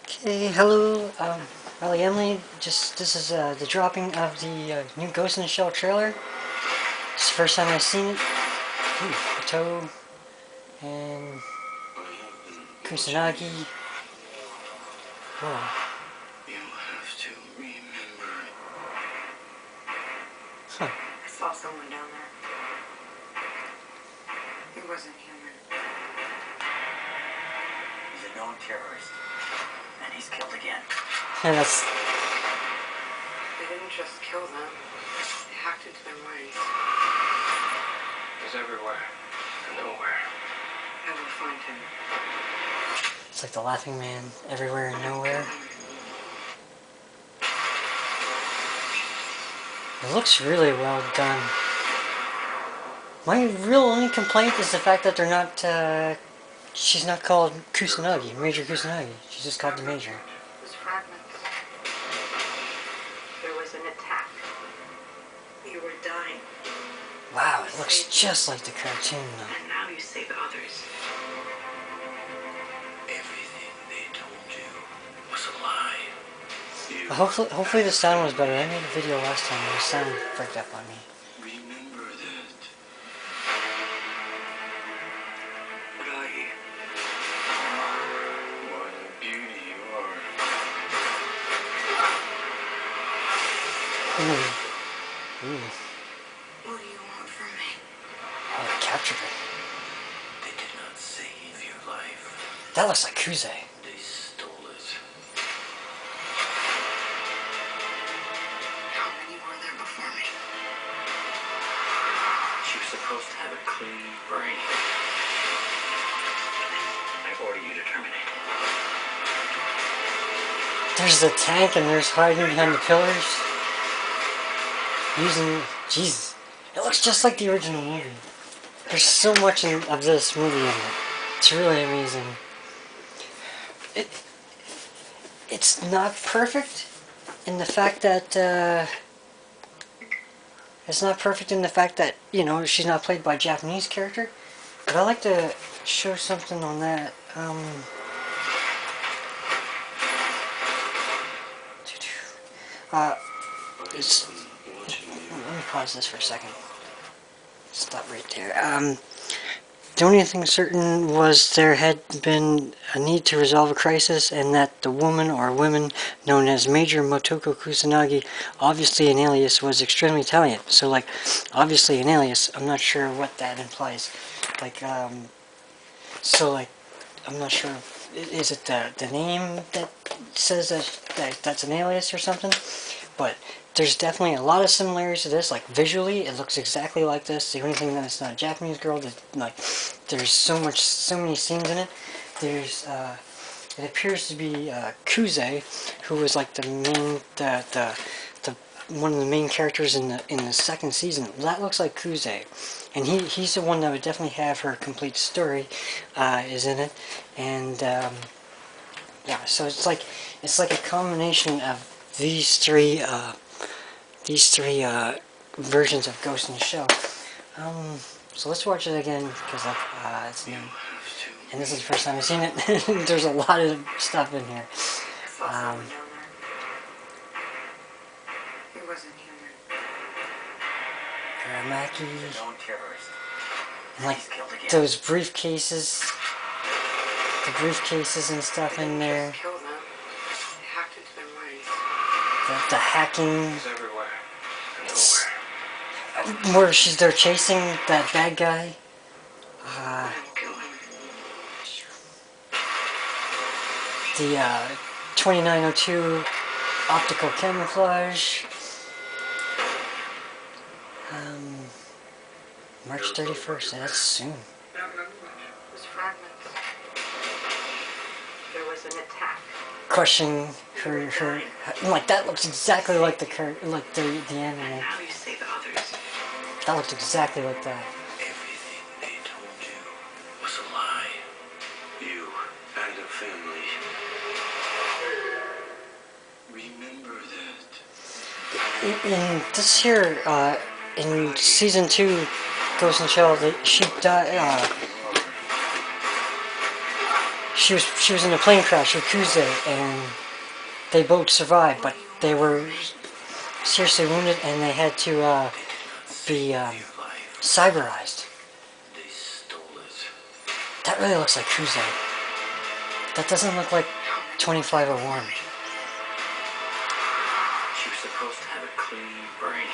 Okay, hello, Riley Emily. This is the dropping of the new Ghost in the Shell trailer. It's the first time I've seen it. Ooh, Ito and Kusanagi. Whoa. You have to remember. Huh. I saw someone down there. He wasn't human. He's a known terrorist. And he's killed again. Yeah, that's... They didn't just kill them. They hacked into their minds. He's everywhere. And nowhere. I will find him. It's like the Laughing Man, everywhere and nowhere. It looks really well done. My real only complaint is the fact that they're not, she's not called Kusanagi, Major Kusanagi. She's just called the Major. It was fragments. There was an attack. You were dying. Wow, it looks just like the cartoon though. And now you save others. Everything they told you was a lie. Hopefully the sound was better. I made a video last time and the sound freaked up on me. Remember that. But what a beauty you are. Ooh. What do you want from me? Oh, I captured it. They did not save your life. That looks like Kuze. They stole it. How many were there before me? She was supposed to have a clean brain. I order you to terminate. There's the tank and there's hiding behind the pillars. Using... Jesus. It looks just like the original movie. There's so much of this movie in it. It's really amazing. It's not perfect in the fact that... it's not perfect in the fact that, you know, she's not played by a Japanese character. But I like to show something on that. Let me pause this for a second. Stop right there. The only thing certain was there had been a need to resolve a crisis, and that the woman or women known as Major Motoko Kusanagi, obviously an alias, was extremely talented. So, like, obviously an alias, I'm not sure what that implies. Like, so, like, I'm not sure, is it the name that says that's an alias or something? But there's definitely a lot of similarities to this. Like, visually, it looks exactly like this. The only thing that it's not a Japanese girl, like, there's so many scenes in it. There's, it appears to be Kuze, who was like the main, one of the main characters in the second season. That looks like Kuze, and he's the one that would definitely have her complete story is in it, and yeah. So it's like a combination of these three versions of Ghost in the Shell. So let's watch it again because it's new, and this is the first time I've seen it. There's a lot of stuff in here. I saw someone down there. He wasn't human. Aramaki, He's a known terrorist. and like He's killed again. those briefcases, and stuff in there. Just kill them. They hacked into their minds. The hacking, He's everywhere. And it's, nowhere. where they're chasing that bad guy. I will kill him. The 2902 optical camouflage. March 31st, that's soon. It was fragments. There was an attack. Crushing her, like that looks exactly like the anime. Now you save others. That looked exactly like that. Everything they told you was a lie. You and a family. Remember that. In this here, in season 2, Ghost in the Shell, she died. she was in a plane crash with Kuze, and they both survived, but they were seriously wounded, and they had to be cyberized. They stole it. That really looks like Kuze. That doesn't look like 2501. She was supposed to have a clean brain.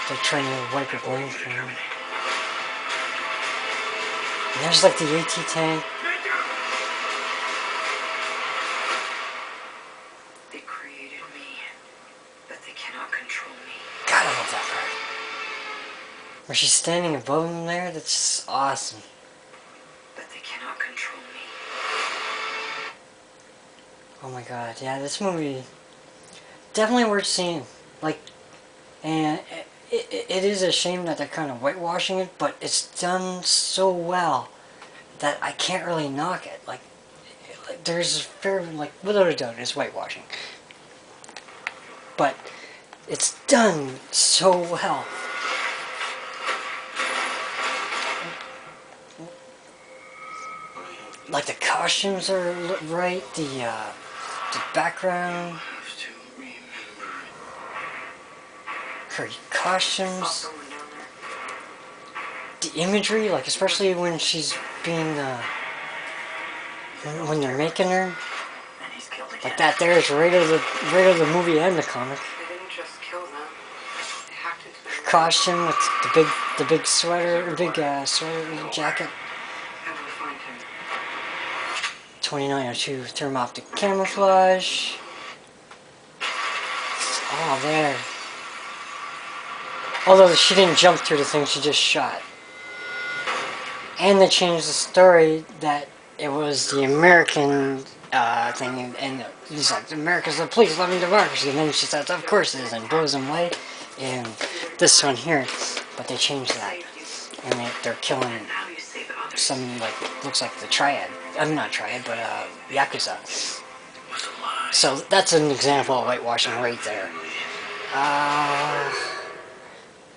They're trying to wipe her brain You to clean. terminate. And there's like the AT tank. They created me, but they cannot control me. God, I love that part. Where she's standing above him there, that's just awesome. But they cannot control me. Oh my god, yeah, this movie definitely worth seeing. Like, and it is a shame that they're kind of whitewashing it, but it's done so well that I can't really knock it. Like there's fair, like, without a doubt, it's whitewashing, but it's done so well. Like the costumes are right, the background, Have to remember it. her Saw costumes, someone down there. the imagery, like especially when she's being when they're making her, And he's killed again. like that. There is right of the movie and the comic. They didn't just kill them. They hacked into their Her costume with the big sweater, sweater jacket. I will find him. 2902 thermoptic camouflage. It's all there. Although she didn't jump through the thing, she just shot. And they changed the story that it was the American thing, and he's like, America's the police, loving democracy. And then she says, of course it is, and blows him away. And this one here, but they changed that. Saved you. And they're killing And now you save others. some, like, looks like the Triad. I'm not Triad, but Yakuza. It was a lie. So that's an example of whitewashing right there.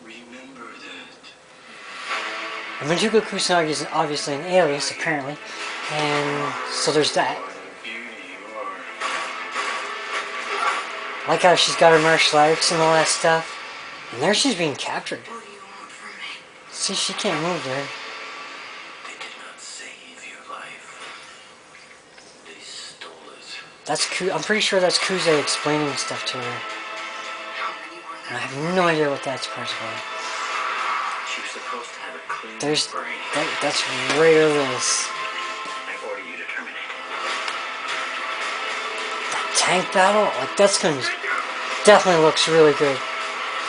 Remember that. And Mitsuko Kusanagi is obviously an alias, apparently. And so there's that. What a beauty you are. Like how she's got her martial arts and all that stuff. And there she's being captured. What do you want from me? See, she can't move there. They did not save your life. They stole it. That's I'm pretty sure that's Kuze explaining stuff to her. How many were And I there? have no idea what that's supposed to be. She was supposed to have a clean There's brain. that's right over this. I order you to terminate. That tank battle, like that's gonna definitely looks really good.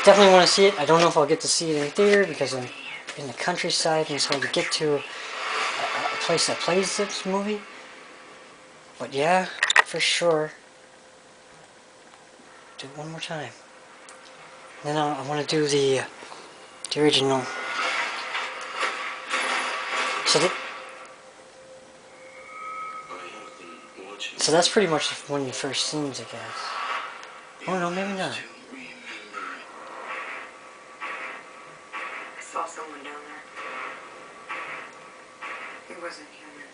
Definitely want to see it. I don't know if I'll get to see it in theater because I'm in the countryside and it's hard to get to a place that plays this movie. But yeah, for sure. Do it one more time. Then I want to do the original. So that's pretty much one of the first scenes, I guess. Oh no, maybe not. I saw someone down there. He wasn't human.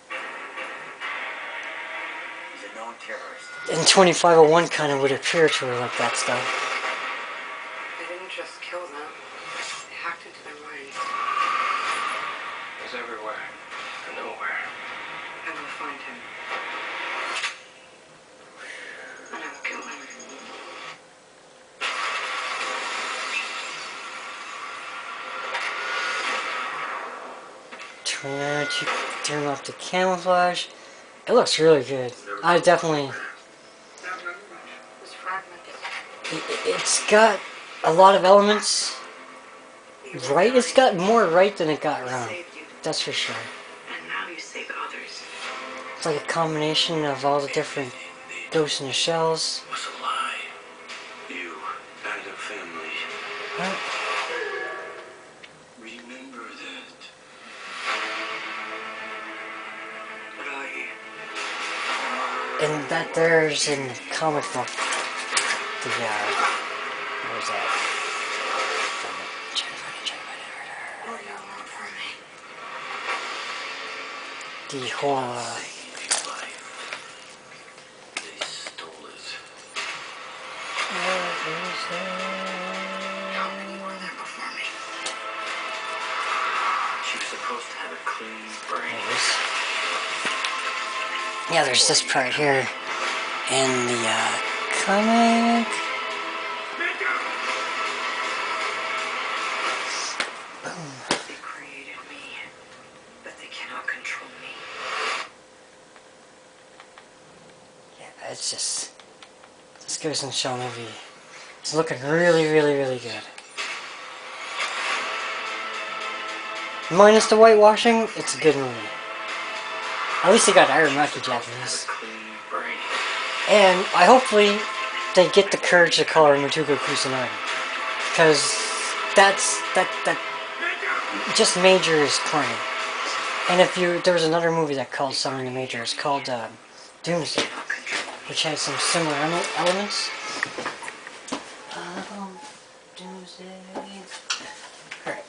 He's a known terrorist. And 2501 kind of would appear to her like that stuff. They didn't just kill them. They hacked into their minds. He's everywhere and nowhere. I will find him. And I will kill him. Turn off the camouflage. It looks really good. I definitely. Not very much. It was fragments. It's got a lot of elements. Right? It's got more right than it got wrong. Saved you. That's for sure. And now you save others. It's like a combination of all the different ghosts in the shells. Was a lie. You and your family. Right? Remember that. What are you? And that there's in the comic book. The what was that? What do you want from me? the whole, Save your life. They stole it. How many were there before me? She was supposed to have a clean brain. Yeah, there's this part here in the comic. They created me, but they cannot control me. Yeah, it's just, this Ghost in the Shell movie. It's looking really, really, really good. Minus the whitewashing, it's a good movie. At least they got Aramaki Japanese. Clean brain. And I hopefully they get the courage to call her Mutuko Kusanagi. Because that just Major is corny. And if there was another movie that called Summoning the Major, it's called Doomsday, which has some similar elements. Doomsday. Alright.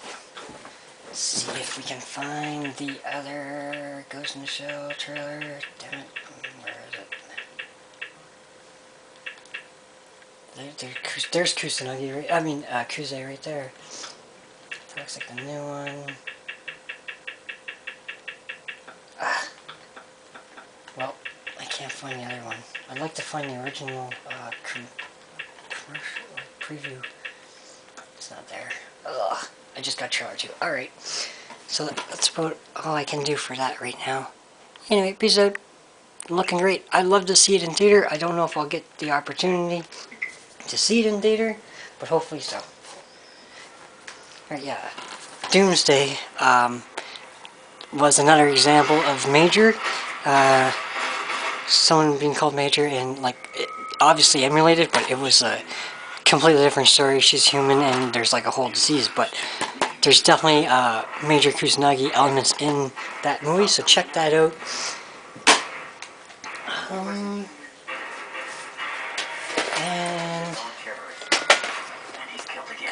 Let's see if we can find the other Ghost in the Shell trailer. Damn it. Where is it? There's Kusanagi, Kuze right there. That looks like the new one. Well, I can't find the other one. I'd like to find the original commercial preview. It's not there. Ugh, I just got trailer 2. Alright, so that's about all I can do for that right now. Anyway, peace out. Looking great. I'd love to see it in theater. I don't know if I'll get the opportunity to see it in theater, but hopefully so. Alright, yeah. Doomsday was another example of Major. Someone being called Major and obviously emulated, but it was a completely different story. She's human and there's like a whole disease, but there's definitely Major Kusanagi elements in that movie, so check that out. And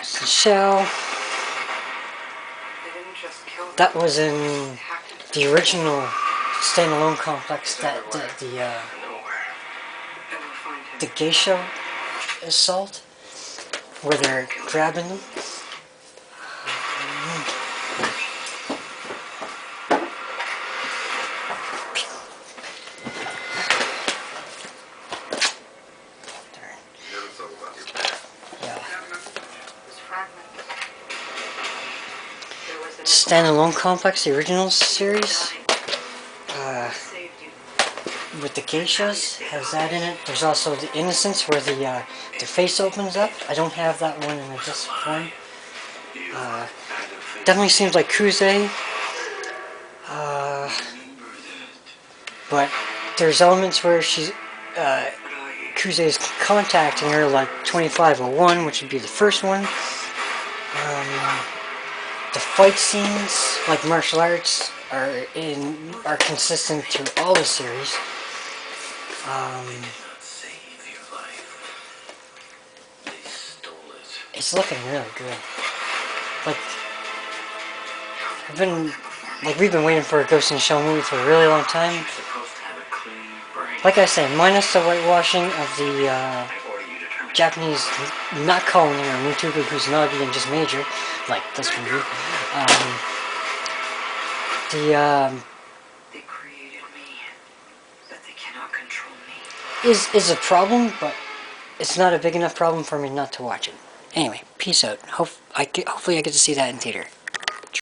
Shell. They didn't just kill them. That was in They hacked into the original standalone complex that did They will find him. the geisha assault, where they're grabbing them. Yeah. This fragment. There was an Standalone complex, the original series, saved you. with the geishas, has that in it. There's also the Innocence, where the face opens up. I don't have that one in this form. Definitely seems like Kuze. But there's elements where she's Kuze is contacting her, like 2501, which would be the first one. The fight scenes, like martial arts, are consistent through all the series. It's looking really good. We've been waiting for a Ghost in the Shell movie for a really long time. Like I say, minus the whitewashing of the Japanese not calling her Mutuku Kusanagi and just Major, like this movie. They created me, but they cannot control me. Is a problem, but it's not a big enough problem for me not to watch it. Anyway, peace out. Hopefully I get to see that in theater.